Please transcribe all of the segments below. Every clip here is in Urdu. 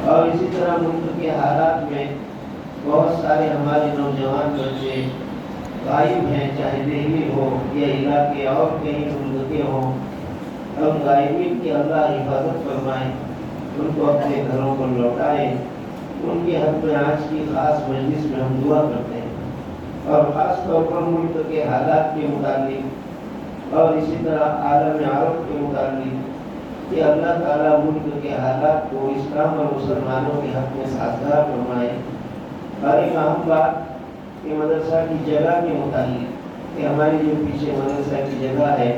اور اسی طرح ملک کے حالات میں بہت سارے ہمارے نوجوان بچے غائب ہیں، چاہے دہلی ہو یا علاقے اور کہیں ملک کے ہوں۔ ہم غائبین کی اللہ حفاظت فرمائیں، ان کو اپنے گھروں پر لوٹائے۔ ان کے حق میں آج کی خاص مجلس میں ہم دعا کرتے ہیں، اور خاص طور پر ملک کے حالات کے متعلق اور اسی طرح عالم عرب کے متعلق کہ اللہ تعالیٰ ملک کے حالات کو اسلام اور مسلمانوں کے حق میں سازگار فرمائے۔ اور ایک اہم بات کہ مدرسہ کی جگہ کے متعلق کہ ہماری جو پیچھے مدرسہ کی جگہ ہے،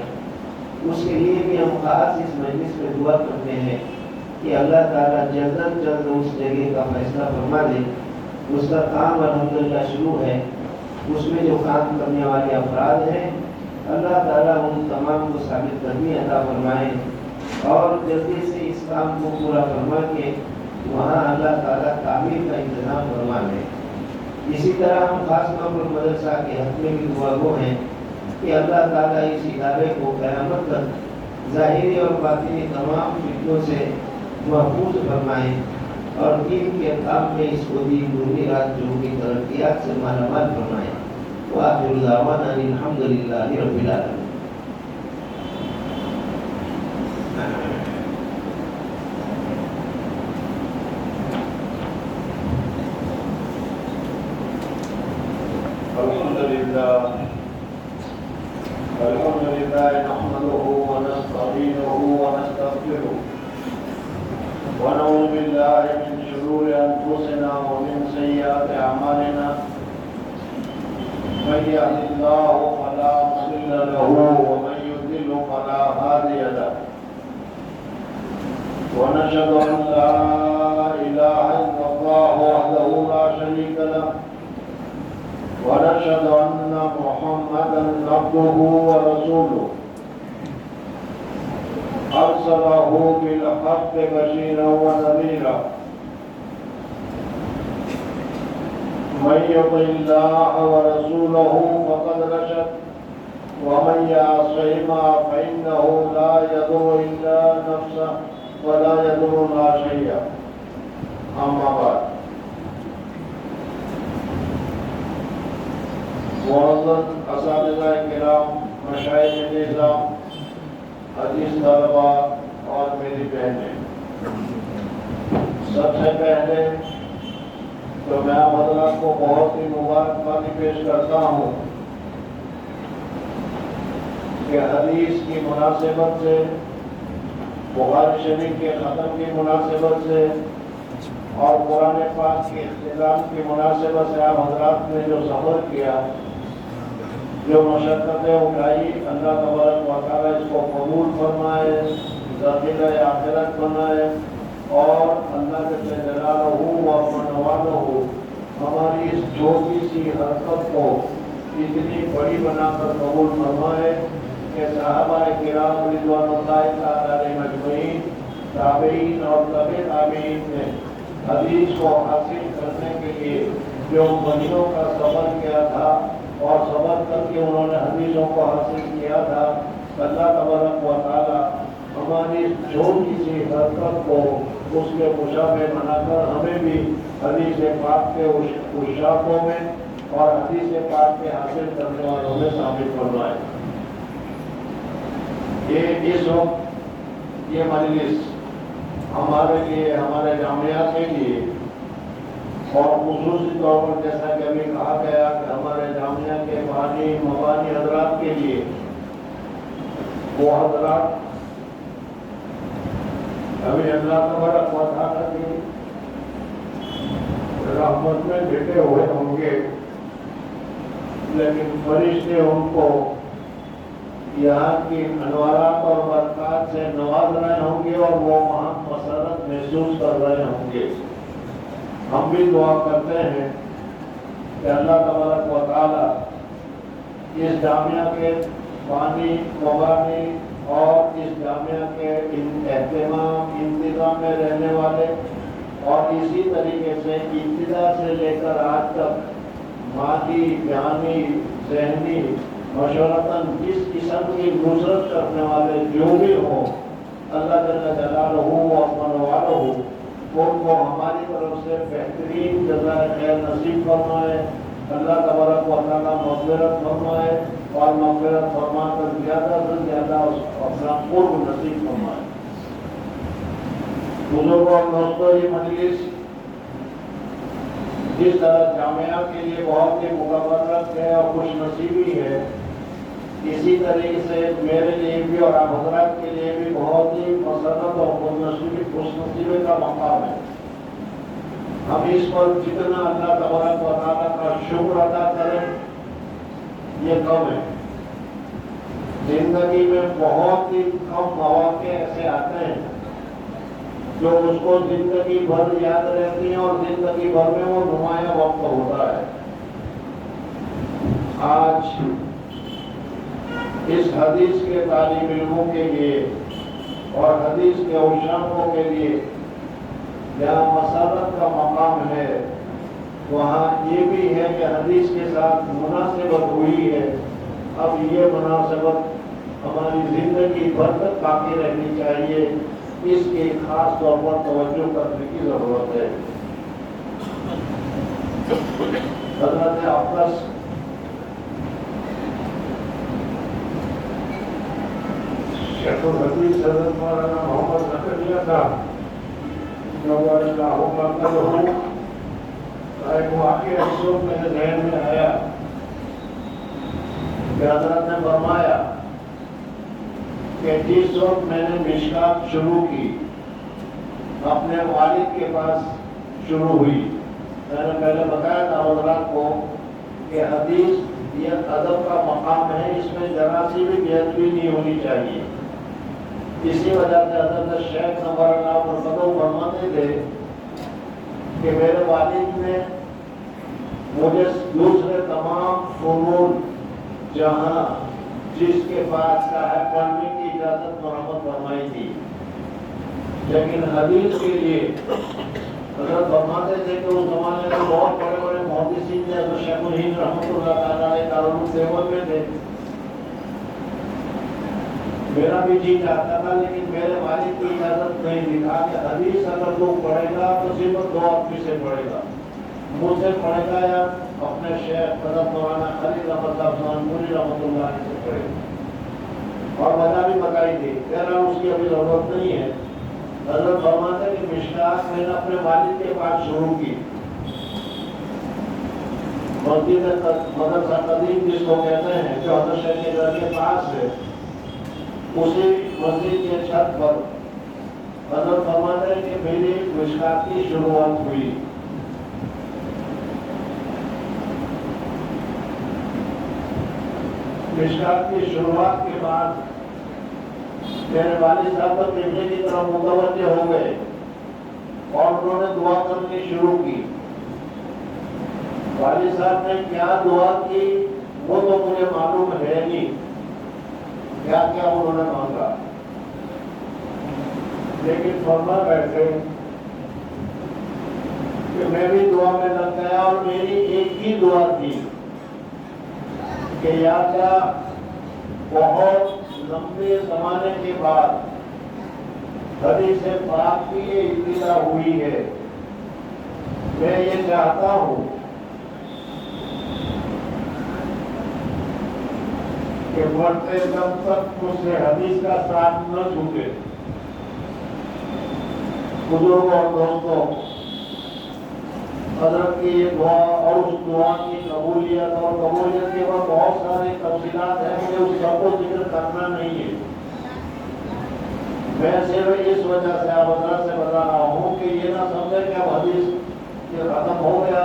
اس کے لیے بھی ہم خاص اس مجلس میں دعا کرتے ہیں کہ اللہ تعالیٰ جلد از جلد اس جگہ کا فیصلہ فرما دے۔ اس کا کام الحمدللہ شروع ہے، اس میں جو کام کرنے والے افراد ہیں اللہ تعالیٰ ان تمام کو ثابت قدمی عطا فرمائے، اور جلدی سے اس کام کو پورا فرما کے وہاں اللہ تعالیٰ تعمیر کا انتظام فرما دے۔ اسی طرح ہم خاص طور پر مدرسہ کے حق میں بھی دعا گو ہیں کہ اللہ تعالیٰ اس ادارے کو قیامت تک ظاہری اور باطنی تمام فتنوں سے محفوظ فرمائے، اور دین کے کام میں اس کو دین دنیات جو کی ترقیات سے مالا مال فرمائے۔ وآخر دعوانا الحمدللہ رب العالمین۔ الحمد لله نحمده ونستعينه ونستغفره ونعوذ بالله من شرور أنفسنا ومن سيئات أعمالنا، من يهد الله فلا مضل له ومن يضلل فلا هادي له، ونشهد أن لا إله إلا الله وحده لا شريك له، ونشهد أن محمدا عبده ورسوله أرسله بالحق بشيرا ونذيرا، من يطع الله ورسوله فقد رشد، ومن يعصهما فإنه لا يضر إلا نفسه ولا يضر لا شيئا۔ أما بعد، معزز اساتذہ کرام، مشائخ نظام، عزیز طلبہ اور میری بہنیں، سب سے پہلے تو میں آپ حضرات کو بہت ہی مبارکبادی پیش کرتا ہوں کہ حدیث کی مناسبت سے، بخاری شریف کے ختم کی مناسبت سے اور قرآن پاک کے اختتام کی مناسبت سے آپ حضرات نے جو سفر کیا، جو مشقتیں اٹھائی، اللہ تبارک و تعالیٰ اس کو قبول فرمائے، ذخیرہ آخرت بنائے، اور اللہ کے جلالہ و منوالہ ہماری اس چھوٹی سی حرکت کو اتنی بڑی بنا کر قبول فرمائے کہ صحابہ کرام رضوان اللہ تعالیٰ علیہم اجمعین، تابعین اور تبع تابعین نے حدیث کو حاصل کرنے کے لیے جو مہینوں کا سفر کیا تھا اور صبر کر کے انہوں نے حدیثوں کو حاصل کیا تھا، اللہ تبارک و تعالیٰ ہماری چھوٹی سی حرکت کو اس کے مشابہ بنا کر ہمیں بھی حدیث پاک کے اشاقوں میں اور حدیث پاک کے حاصل کرنے والوں میں شامل فرمائے۔ یہ اس وقت یہ مجلس ہمارے لیے، ہمارے جامعہ کے لیے، اور خصوصی طور پر جیسا کہ ابھی کہا گیا کہ ہمارے جامعہ کے بانی مبانی حضرات کے لیے، وہ حضرات ابھی اللہ تبارک و تعالیٰ کی رحمت میں بیٹھے ہوئے ہوں گے، لیکن فرشتے ان کو یہاں کی انوارات اور برکات سے نواز رہے ہوں گے، اور وہ وہاں مسرت محسوس کر رہے ہوں گے۔ ہم بھی دعا کرتے ہیں کہ اللہ تبارک و تعالیٰ اس جامعہ کے بانی مبانی اور اس جامعہ کے اہتمام انتظام میں رہنے والے، اور اسی طریقے سے ابتدا سے لے کر آج تک مادی، جانی، ذہنی، مشورتاً جس قسم کی نصرت کرنے والے جو بھی ہوں، اللہ جل جلالہ و منوالہ ان کو ہماری طرف سے بہترین جزائے خیر نصیب فرمائے. اللہ تبارک و تعالیٰ مغفرت فرمائے اور مغفرت فرما کر زیادہ سے زیادہ اپنا قرب نصیب فرمائے. بزرگوں اور دوستوں، یہ مجلس جس طرح جامعہ کے لیے بہت ہی مبارک ہے اور خوش نصیبی ہے، اسی طریقے سے میرے لیے بھی اور آپ حضرات کے لیے بھی بہت ہی مسرت اور خوش نصیبی کا مقام ہے. ہم اس پر جتنا اللہ تبارک و تعالیٰ کا شکر ادا کریں یہ کم ہے. زندگی میں بہت ہی کم مواقع ایسے آتے ہیں جو اس کو زندگی بھر یاد رہتی ہیں اور زندگی بھر میں وہ نمایاں وقت ہوتا ہے. آج اس حدیث کے طالب علموں کے لیے اور حدیث کے عشاقوں کے لیے جہاں مسرت کا مقام ہے، وہاں یہ بھی ہے کہ حدیث کے ساتھ مناسبت ہوئی ہے. اب یہ مناسبت ہماری زندگی بھر تک باقی رہنی چاہیے. اس کی خاص طور پر توجہ کرنے کی ضرورت ہے. حضرت عباس شیخ الحدیث حضرت مولانا محمد زکریا صاحب ایک واقعہ اس وقت میرے ذہن میں آیا کہ حضرت نے فرمایا کہ جس وقت میں نے مشکات شروع کی اپنے والد کے پاس شروع ہوئی. میں نے پہلے بتایا تھا حضرات کو کہ حدیث یہ ادب کا مقام ہے، اس میں ذرا سی بھی بے ادبی نہیں ہونی چاہیے. اسی وجہ سے حضرت شیخ نور اللہ مرتضی فرماتے تھے کہ میرے والد نے مجھے دوسرے تمام فنون جہاں جس کے پاس کا ہے پڑھنے کی اجازت مرحمت فرمائی تھی، لیکن حدیث کے لیے حضرت فرماتے تھے کہ اس زمانے میں بہت بڑے بڑے محدثین تھے. حضرت شیخ الہند رحمۃ اللہ تعالیٰ علیہ دارالعلوم دیوبند میں تھے. میرا بھی جی چاہتا تھا لیکن میرے والد کی اجازت نہیں دی. کہا کہ حدیث اگر تو پڑھے گا تو صرف 2 آدمی سے پڑھے گا، مجھ سے پڑھے گا یا اپنے شیخ حضرت مولانا خلیل احمد صاحب سہارنپوری رحمۃ اللہ علیہ سے پڑھے گا. اور وجہ بھی بتائی تھی. بہرحال اس کی ابھی ضرورت نہیں ہے. حضرت فرماتے ہیں کہ مشکات میں نے اپنے والد کے پاس شروع کی. مسجد مدرسہ قدیم جس کو کہتے ہیں جو حضرت شیخ کے گھر کے پاس ہے، اسی مسجد کے چھت پر حضرت فرماتے ہیں کہ میری مشکات کی شروعات ہوئی. مشکات کی شروعات کے بعد میرے والد صاحب پر قبلے کی طرف متوجہ ہو گئے اور انہوں نے دعا کرنی شروع کی. والد صاحب نے کیا دعا کی وہ تو مجھے معلوم ہے نہیں، کیا کیا انہوں نے مانگا، لیکن فرما بیٹھے کہ میں بھی دعا میں لگ گیا اور میری ایک ہی دعا تھی کہ یا کیا بہت لمبے زمانے کے بعد حدیث پاک کی یہ ابتدا ہوئی ہے. میں یہ چاہتا ہوں کہ مرتے دم تک مجھ سے حدیث کا ساتھ نہ چھوٹے. بزرگوں اور دوستوں، حضرت کی یہ دعا اور اس دعا کی قبولیت اور قبولیت کے بعد بہت ساری تفصیلات ہیں، مجھے اس سب کو ذکر کرنا نہیں ہے. میں صرف اس وجہ سے آپ حضرت سے بتا رہا ہوں کہ یہ نہ سمجھے کہ اب حدیث یہ ختم ہو گیا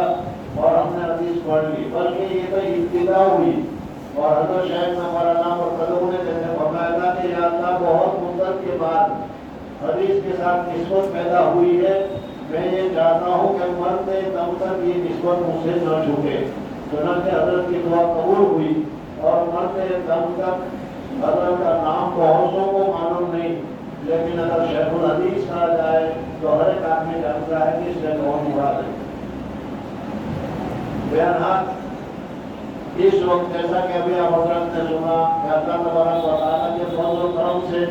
اور ہم نے حدیث پڑھ لی، بلکہ یہ تو ابتدا ہوئی. اور حضرت شیخ نور اللہ مرتضی نے جیسے فرمایا تھا کہ یا اللہ بہت مدت کے بعد حدیث کے ساتھ نسبت پیدا ہوئی ہے. میں یہ چاہتا ہوں کہ مرتے دم تک یہ نسبت مجھ سے نہ چھوٹے. چنانچہ حضرت کی دعا قبول ہوئی اور مرتے دم تک حضرت کا نام بہتوں کو معلوم نہیں، لیکن اگر شیخ الحدیث کہا جائے تو ہر ایک آدمی جانتا ہے کہ اس سے کون مراد ہے. بہرحال اس وقت جیسا کہ ابھی آپ حضرت نے سنا کہ اللہ تبارک و تعالیٰ کے فضل و کرم سے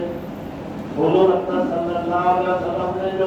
حضور اکرم صلی اللہ علیہ وسلم نے جو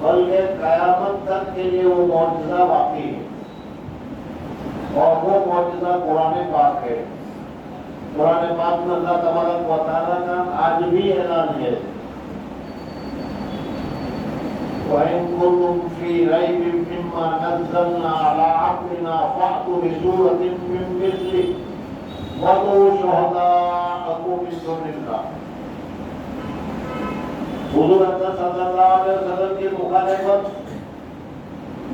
بلکہ قیامت تک کے لیے وہ معجزہ باقی ہے، اور وہ معجزہ قرآن پاک ہے۔ قرآن پاک میں اللہ تبارک و تعالیٰ کا آج بھی اعلان ہے، وَإِن كُنتُمْ فِي رَيْبٍ مِّمَّا نَزَّلْنَا عَلَىٰ عَبْدِنَا فَأْتُوا بِسُورَةٍ مِّن مِّثْلِهِ وَادْعُوا شُهَدَاءَكُم مِّن دُونِ اللَّهِ۔ حضور اکرم صلی اللہ علیہ وسلم کی مخالفت،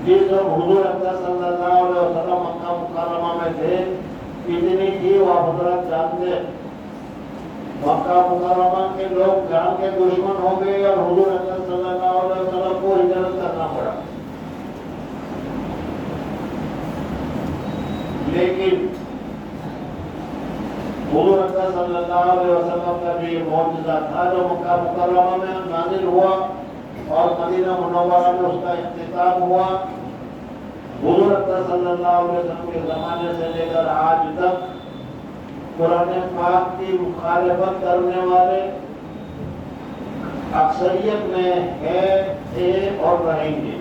جس وقت حضور اکرم صلی اللہ علیہ وسلم مکہ مکرمہ میں تھے، کتنی تھی وہ حضرت جانتے۔ مکہ مکرمہ کے لوگ جان کے دشمن ہو گئے اور حضور اکرم صلی اللہ علیہ وسلم کو ہجرت کرنا پڑا۔ لیکن حضور اکرم صلی اللہ علیہ وسلم کا جو یہ معجزہ تھا جو مکہ مکرمہ میں نازل ہوا اور مدینہ منورہ میں اس کا اختتام ہوا، حضور اکرم صلی اللہ علیہ وسلم کے زمانے سے لے کر آج تک قرآن پاک کی مخالفت کرنے والے اکثریت میں ہے، تھے اور رہیں گے۔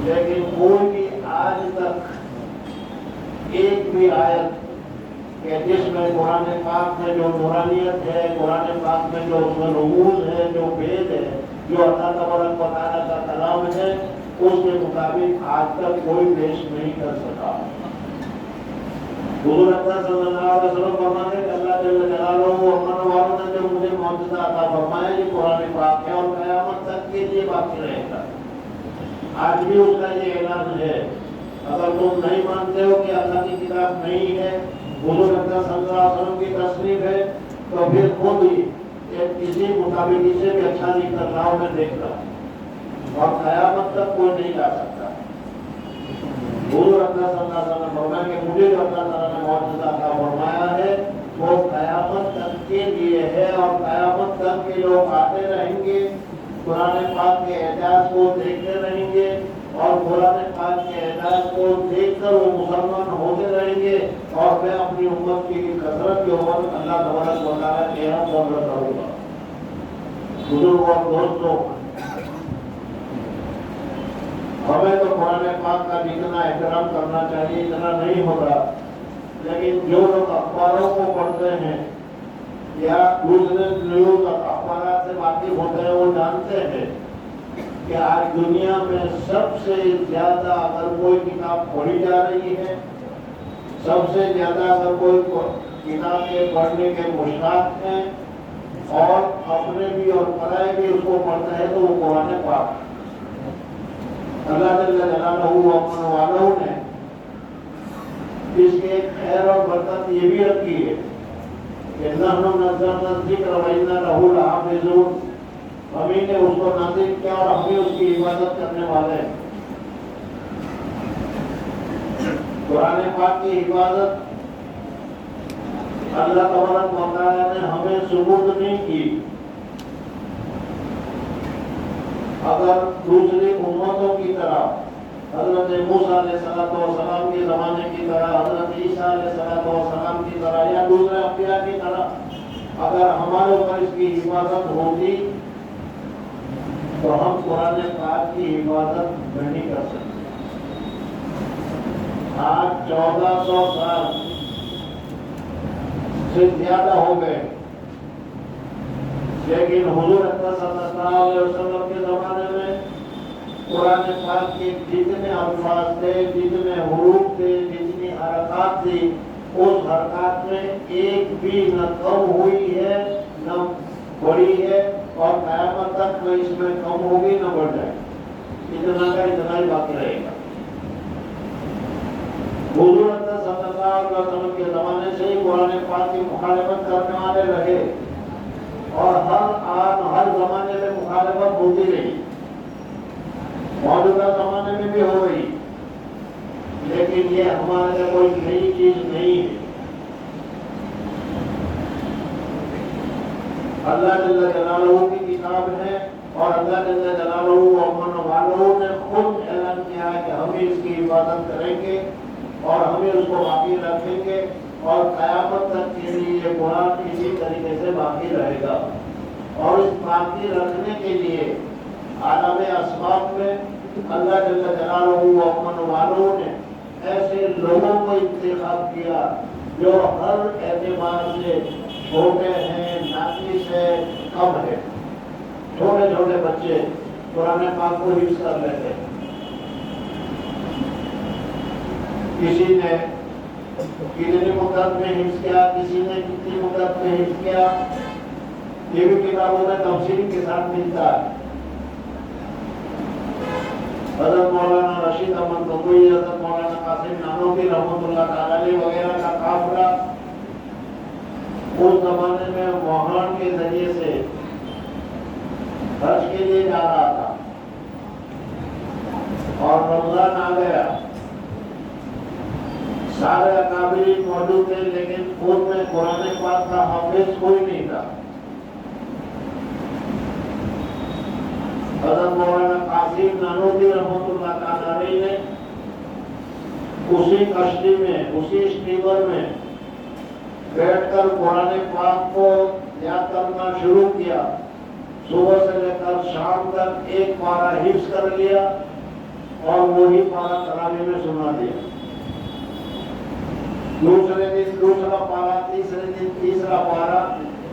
لیکن کوئی بھی آج تک ایک بھی آیت کہ جس میں قرآن پاک میں جو نورانیت ہے، قرآن پاک میں جو اس میں رموز ہے، جو بھید ہے، جو اللہ تبارک و تعالیٰ کا کلام ہے، اس کے مطابق آج تک کوئی پیش نہیں کر سکا۔ حضور اکرم صلی اللہ علیہ وسلم فرماتے ہیں کہ اللہ جل جلالہ امن والوں نے جو مجھے معجزہ عطا فرمایا یہ قرآن پاک ہے اور قیامت تک کے لیے باقی رہے گا۔ آج بھی اس کا یہ اعلان ہے، اگر تم نہیں مانتے ہو کہ اللہ کی کتاب نہیں ہے، حضور اکرم صلی اللہ علیہ وسلم کی تصنیف ہے، تو پھر خود ہی کسی مطابق اسے بھی اچھا نہیں کر رہا ہوں، میں دیکھ رہا ہوں، اور قیامت تک کوئی نہیں جا سکتا۔ حضور اکرم صلی اللہ علیہ وسلم فرمایا کہ مجھے جو اللہ تعالیٰ نے معجزہ عطا فرمایا ہے وہ قیامت تک کے لیے ہے، اور قیامت تک کے لوگ آتے رہیں گے، قرآن پاک کے اعجاز کو دیکھتے رہیں گے، اور قرآن پاک کے اعجاز کو دیکھ کر وہ مسلمان ہوتے رہیں گے، اور میں اپنی امت کی کثرت کے اوپر اللہ تبارک و تعالیٰ کے یہاں صبر کروں گا۔ بزرگوں اور دوستوں، ہمیں تو قرآن پاک کا جتنا احترام کرنا چاہیے اتنا نہیں ہوتا، لیکن جو لوگ اخباروں کو پڑھتے ہیں یا دوسرے نیوز اخبارات سے واقف ہوتے ہیں وہ جانتے ہیں کہ آج دنیا میں سب سے زیادہ اگر کوئی کتاب پڑھی جا رہی ہے، سب سے زیادہ اگر کوئی کتابیں پڑھنے کے مشتاق ہیں اور اپنے بھی اور پرائے بھی اس کو پڑھتے ہیں تو وہ قرآن پاک ہے۔ اللہ جل جلالہ امن والوں نے اس کے ایک خیر اور برکت یہ بھی رکھی ہے کہ نحن نزلنا الذکر وإنا لہ لحافظون، ہمیں نے اس کو نازل کیا اور ہم بھی اس کی حفاظت کرنے والے ہیں۔ قرآن پاک کی حفاظت اللہ تبارک و تعالیٰ نے ہمیں ثبوت نہیں کی۔ اگر دوسری امتوں کی طرح حضرت موسیٰ علیہ السلام کے زمانے کی طرح، حضرت عیسیٰ علیہ السلام کی طرح یا دوسرے انبیاء کی طرح اگر ہمارے اوپر اس کی حفاظت ہوتی تو ہم قرآن پاک کی حفاظت نہیں کر سکتے۔ آج 1400 سال سے زیادہ ہو گئے، لیکن حضور اکرم صلی اللہ علیہ وسلم کے زمانے میں قرآن پاک کے جتنے الفاظ تھے، جتنے حروف تھے، جتنی حرکات تھی، اس حرکات میں ایک بھی نہ کم ہوئی ہے نہ بڑھی ہے، اور قیامت تک نہ اس میں کم ہوگی نہ بڑھ جائے، اتنا کا اتنا ہی باقی رہے گا۔ حضور اکرم صلی اللہ علیہ وسلم کے زمانے سے ہی قرآن پاک کی مخالفت کرنے والے رہے، اور ہر آن ہر زمانے میں مخالفت ہوتی رہی، موجودہ زمانے میں بھی ہو رہی، لیکن یہ ہمارے لیے کوئی نئی چیز نہیں ہے۔ اللہ جل جلالہ کی کتاب ہے، اور اللہ جل جلالہ امن والوں نے خود اعلان کیا ہے کہ ہم اس کی حفاظت کریں گے اور ہمیں اس کو باقی رکھیں گے، اور قیامت تک کے لیے یہ قرآن اسی طریقے سے باقی رہے گا۔ اور اس پاکی رکھنے کے لیے عالم اسباب میں اللہ جل جلالہ و امن والوں نے ایسے لوگوں کو انتخاب کیا جو ہر اعتبار سے چھوٹے ہیں، ناقص ہے، کم ہے۔ چھوٹے چھوٹے بچے قرآن پاک کو حفظ کر لیتے ہیں۔ کسی نے کتنی مدت میں حفظ کیا، کسی نے کتنی مدت میں حفظ کیا، یہ بھی کتابوں میں تفصیل کے ساتھ ملتا ہے۔ حضرت مولانا رشید احمد گنگوئی، حضرت مولانا قاسم نانوتوی رحمۃ اللہ تعالی وغیرہ کا قافلہ اس زمانے میں وہان کے ذریعے سے حج کے لیے جا رہا تھا اور رمضان آ گیا۔ سارے اکابرین موجود تھے لیکن ان میں قرآن پاک کا حافظ کوئی نہیں تھا۔ حضرت مولانا قاسم نانوتوی رحمۃ اللہ تعالی نے اسی کشتی میں، اسی اسٹیمر میں بیٹھ کر قرآن پاک کو یاد کرنا شروع کیا۔ صبح سے لے کر شام تک ایک پارہ حفظ کر لیا اور وہی پارہ تراویح میں سنا دیا۔ دوسرے دن دوسرا پارہ، تیسرے دن تیسرا پارہ،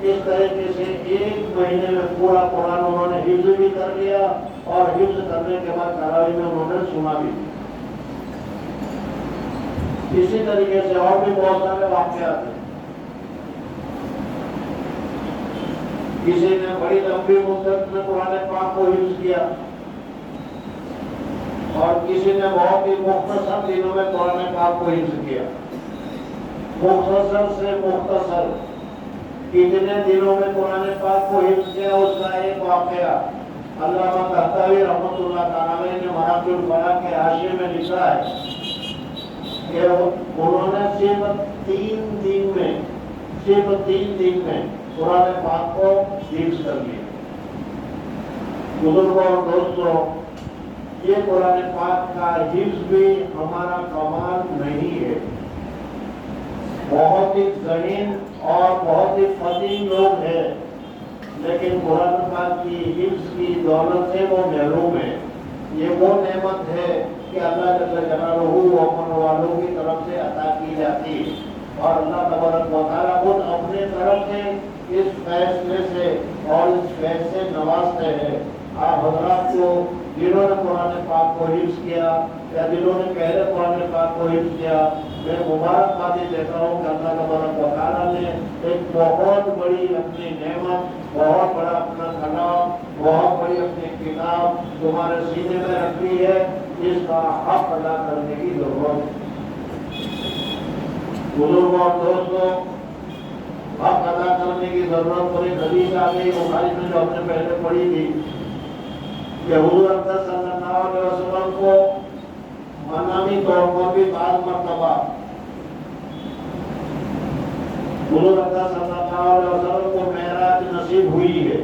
اس طریقے سے ایک مہینے میں پورا قرآن انہوں نے حفظ بھی کر لیا اور حفظ کرنے کے بعد تراویح میں انہوں نے سنا بھی۔ اسی طریقے سے اور بھی بہت سارے واقعات ہیں۔ کسی نے بڑی لمبی مدت میں قرآن پاک کو حفظ کیا اور کسی نے بہت ہی مختصر دنوں میں قرآن پاک کو حفظ کیا۔ مختصر سے مختصر کتنے دنوں میں قرآن پاک کو حفظ کیا، اس کا ایک واقعہ علامہ طحطاوی رحمۃ اللہ تعالی نے مراتب الفلاح کے حاشیے میں لکھا ہے کہ انہوں نے صرف 3 دن میں قرآن پاک کو حفظ کر لیا۔ بزرگوں اور دوستوں، یہ قرآن پاک کا حفظ بھی ہمارا کمال نہیں ہے۔ بہت ہی ذہین اور بہت ہی فطین لوگ ہیں لیکن قرآن پاک کی حفظ کی دولت سے وہ محروم ہے۔ یہ وہ نعمت ہے کہ اللہ جل جلالہ و امن والوں کی طرف سے عطا کی جاتی ہے اور اللہ تبارک و تعالیٰ خود اپنے طرف سے اس فیصلے سے اور اس فیض سے نوازتے ہیں۔ آپ حضرات کو جنہوں نے قرآن پاک کو حفظ کیا یا جنہوں نے پہلے قرآن پاک کو حفظ کیا، میں مبارکبادی دیتا ہوں کہ اللہ تبارک و تعالیٰ نے ایک بہت بڑی اپنی نعمت، بہت بڑا اپنا کلام، بہت بڑی اپنی کتاب تمہارے سینے میں رکھی ہے، اس کا حق ادا کرنے کی ضرورت ہے۔ بزرگوں اور دوستوں، حق ادا کرنے کی ضرورت پر ایک حدیث آ گئی بخاری میں جو ہم نے پہلے پڑھی تھی کہ حضور اکرم صلی اللہ علیہ وسلم کو منامی طور پر بھی بعض مرتبہ حضور اکرم صلی اللہ علیہ وسلم کو معراج نصیب ہوئی ہے۔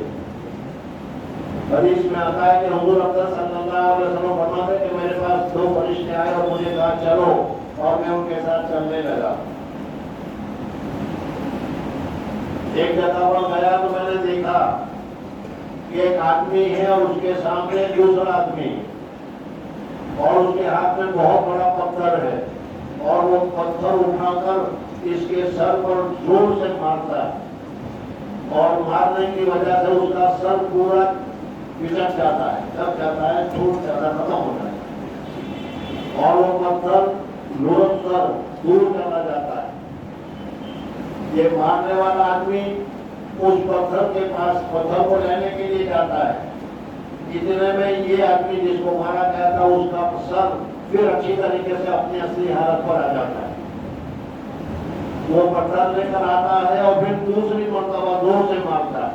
حدیث میں آتا ہے کہ حضور اکرم صلی اللہ علیہ وسلم فرماتے کہ میرے پاس 2 فرشتے آئے اور مجھے کہا چلو، اور میں ان کے ساتھ چلنے لگا۔ ایک جگہ پر گیا تو میں نے دیکھا کہ ایک آدمی ہے اور اس کے سامنے دوسرا آدمی اور اس کے ہاتھ میں بہت بڑا پتھر ہے اور وہ پتھر اٹھا کر اس کے سر پر زور سے مارتا ہے اور مارنے کی وجہ سے اس کا سر پورا پچک جاتا ہے، دب جاتا ہے، ٹوٹ جاتا ہے، ختم ہو جاتا ہے اور وہ پتھر لڑک کر دور چلا جاتا ہے۔ یہ مارنے والا آدمی اس پتھر کے پاس پتھر کو لینے کے لیے جاتا ہے، اتنے میں یہ آدمی جس کو مارا گیا تھا اس کا سر پھر اچھی طریقے سے اپنی اصلی حالت پر آ جاتا ہے۔ وہ پتھر لے کر آتا ہے اور پھر دوسری مرتبہ دور سے مارتا ہے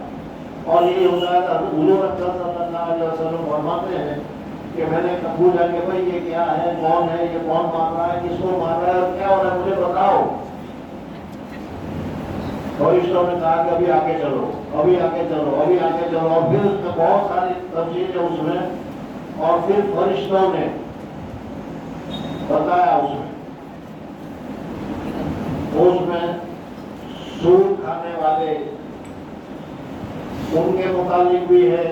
اور یہ ہوتا ہے حضور اکرم صلی اللہ علیہ وسلم فرماتے ہیں کہ میں نے پوچھا کہ بھائی یہ کیا ہے، کون ہے، یہ کون مار رہا ہے، کس کو مار رہا ہے اور کیا ہو رہا ہے، مجھے بتاؤ۔ فرشتوں نے کہا کہ ابھی آگے چلو، ابھی آگے چلو، ابھی آگے چلو، اور پھر اس میں بہت ساری تفصیل ہے اس میں، اور پھر فرشتوں نے بتایا اس میں سود کھانے والے ان کے متعلق بھی ہے،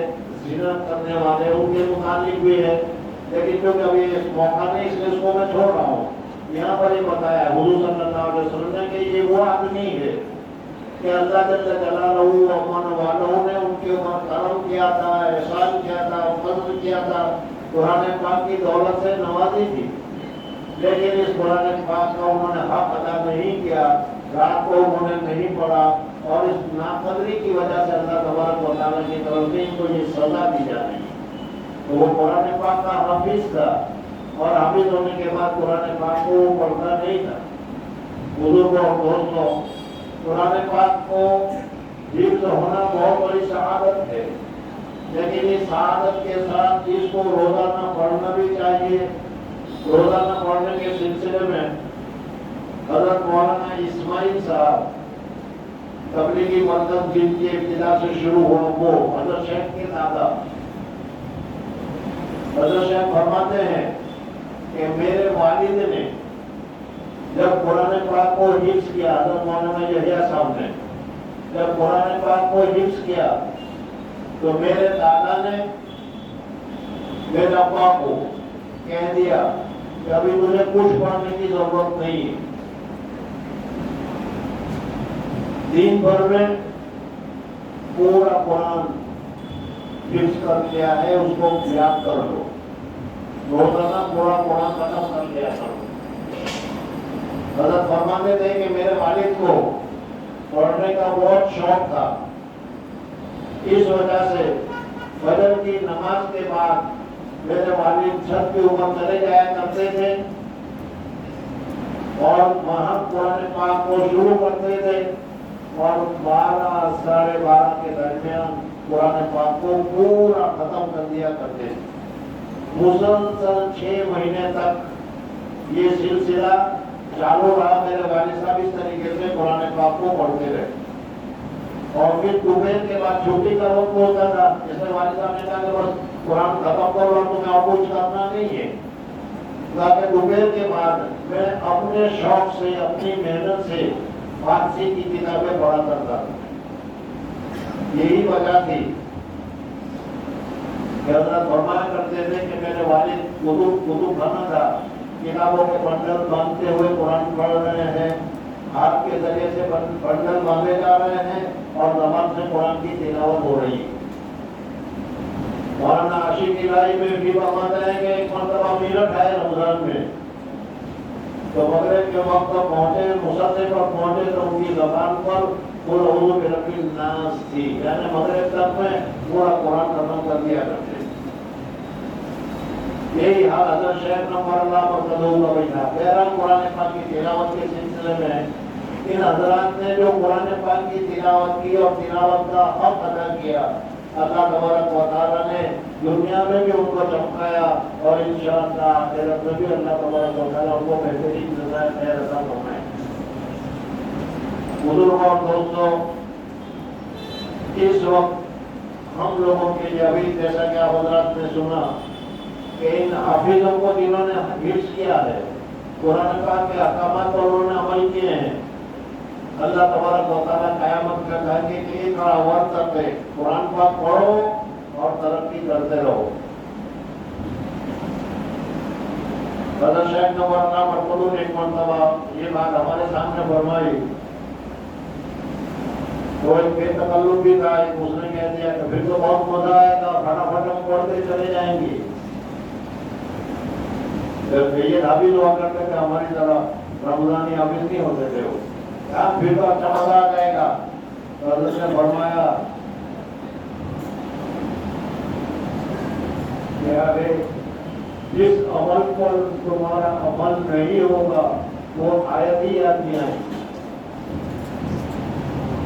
زینت کرنے والے ان کے متعلق بھی ہے، لیکن کیونکہ ابھی موقع نہیں اس لیے اس کو میں چھوڑ رہا ہوں۔ یہاں پر یہ بتایا حضور صلی اللہ علیہ وسلم نے کہ یہ وہ آدمی ہے کہ اللہ جل جلالہ امن والوں نے ان کے اوپر کرم کیا تھا، احسان کیا تھا، فضل کیا تھا، قرآن پاک کی دولت سے نوازی تھی، لیکن اس قرآن پاک کا انہوں نے حق ادا نہیں کیا، رات کو انہوں نے نہیں پڑھا، اور اس ناقدری کی وجہ سے اللہ تبارک و تعالیٰ کی طرف سے ان کو یہ سزا دی جا رہی ہے۔ تو وہ قرآن پاک کا حافظ تھا، اور حافظ ہونے کے بعد قرآن پاک کو وہ پڑھتا نہیں تھا۔ بزرگوں اور دوستوں، قرآن پاک کو حفظ ہونا بہت بڑی سعادت ہے، لیکن اس سعادت کے ساتھ اس کو روزانہ پڑھنا بھی چاہیے۔ روزانہ پڑھنے کے سلسلے میں حضرت مولانا اسماعیل صاحب تبلیغی مرکز جن کی ابتدا سے شروع ہوا، وہ حضرت شیخ کے دادا حضرت شیخ فرماتے ہیں کہ میرے والد نے جب قرآن پاک کو حفظ کیا، حضرت مولانا یحییٰ صاحب نے جب قرآن پاک کو حفظ کیا تو میرے دادا نے میرے ابا کو کہہ دیا کہ ابھی مجھے کچھ پڑھنے کی ضرورت نہیں ہے، دن بھر میں پورا قرآن حفظ کر لیا ہے، اس کو یاد کر لو، روزانہ پورا قرآن ختم کر لیا کرو۔ حضرت فرماتے تھے کہ میرے والد کو پڑھنے کا بہت شوق تھا، اس وجہ سے فجر کی نماز کے بعد میرے والد چھت کے اوپر چلے جایا کرتے تھے اور وہاں قرآن پاک کو شروع کرتے تھے، اور 12 ساڑھے 12 کے درمیان قرآن پاک کو پورا ختم کر دیا کرتے تھے۔ مسلسل 6 مہینے تک یہ سلسلہ چالو رہا، میرے والد صاحب اس طریقے سے قرآن پاک کو پڑھتے رہے، اور پھر دوپہر کے بعد چھٹی کا وقت ہوتا تھا، جس میں والد صاحب نے کہا کہ بس قرآن ختم کرو اور تمہیں اور کچھ کرنا نہیں ہے، تاکہ دوپہر کے بعد میں اپنے شوق سے اپنی محنت سے فارسی کی کتابیں پڑھا کرتا تھا۔ یہی وجہ تھی کہ حضرت فرمایا کرتے تھے کہ میرے والد کتب خانہ تھا، کتابوں کے بنڈل باندھتے ہوئے قرآن پڑھ رہے ہیں، ہاتھ کے ذریعے سے بنڈل باندھے جا رہے ہیں اور زبان سے قرآن کی تلاوت ہو رہی ہے۔ مولانا عاشق الہی میں بھی فرماتے ہیں کہ ایک مرتبہ میرٹھ ہے رمضان میں، تو مغرب کے وقت پہنچے، مصلی پر پہنچے تو ان کی زبان پر قل اعوذ برب الناس تھی، یعنی مغرب تک میں پورا قرآن ختم کر دیا کرتے۔ یہی حال حضرت شیخ نمبر اللہ مرتضی کا بھی تھا۔ بہرحال قرآن پاک کی تلاوت کے سلسلے میں ان حضرات نے جو قرآن پاک کی تلاوت کی اور تلاوت کا حق ادا کیا، اللہ تبارک و تعالیٰ نے دنیا میں بھی ان کو چمکایا، اور انشاءاللہ آخرت میں بھی اللہ تبارک و تعالیٰ ان کو بہترین جزائے خیر عطا فرمائے۔ بزرگوں اور دوستوں، اس وقت ہم لوگوں کے لیے ابھی جیسا کہ آپ حضرات نے سنا کہ ان حافظوں کو جنہوں نے حفظ کیا ہے، قرآن پاک کے احکامات پر انہوں نے عمل کیے ہیں، اللہ تبارک و تعالیٰ قیامت کا کہا کہ ایک بڑا وقت کرتے قرآن پاک پڑھو اور ترقی کرتے رہو۔ حضرت شیخ نمبر مرتضی نے ایک مرتبہ یہ بات ہمارے سامنے فرمائی، تو ایک بے تکلف بھی تھا، ایک اس نے کہہ دیا کہ پھر تو بہت مزہ آئے گا، فٹافٹ ہم پڑھتے چلے جائیں گے۔ یہ حافظ ہوا کرتے تھے، ہماری طرح رمضانی حافظ نہیں ہوتے تھے وہ، پھر تو اچھا مزہ آ جائے گا۔ حضرت نے فرمایا کہ جس عمل پر تمہارا عمل نہیں ہوگا وہ آیت ہی یاد نہیں آئے گی،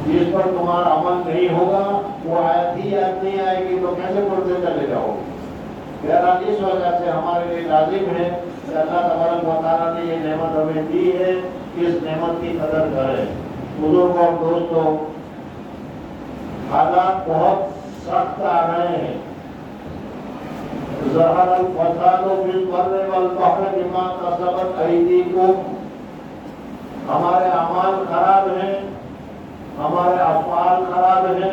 جس پر تمہارا عمل نہیں ہوگا وہ آیت ہی یاد نہیں آئے گی، تو کیسے پڑھتے چلے جاؤ گے؟ بہرحال اس وجہ سے ہمارے لیے لازم ہے کہ اللہ تبارک و تعالیٰ نے یہ نعمت ہمیں دی ہے، اس نعمت کی قدر کریں۔ بزرگوں اور دوستوں، حالات بہت سخت آ رہے ہیں۔ ظہر الفساد فی البر والبحر بما کسبت ایدیکم، ہمارے اعمال خراب ہیں، ہمارے افعال خراب ہیں،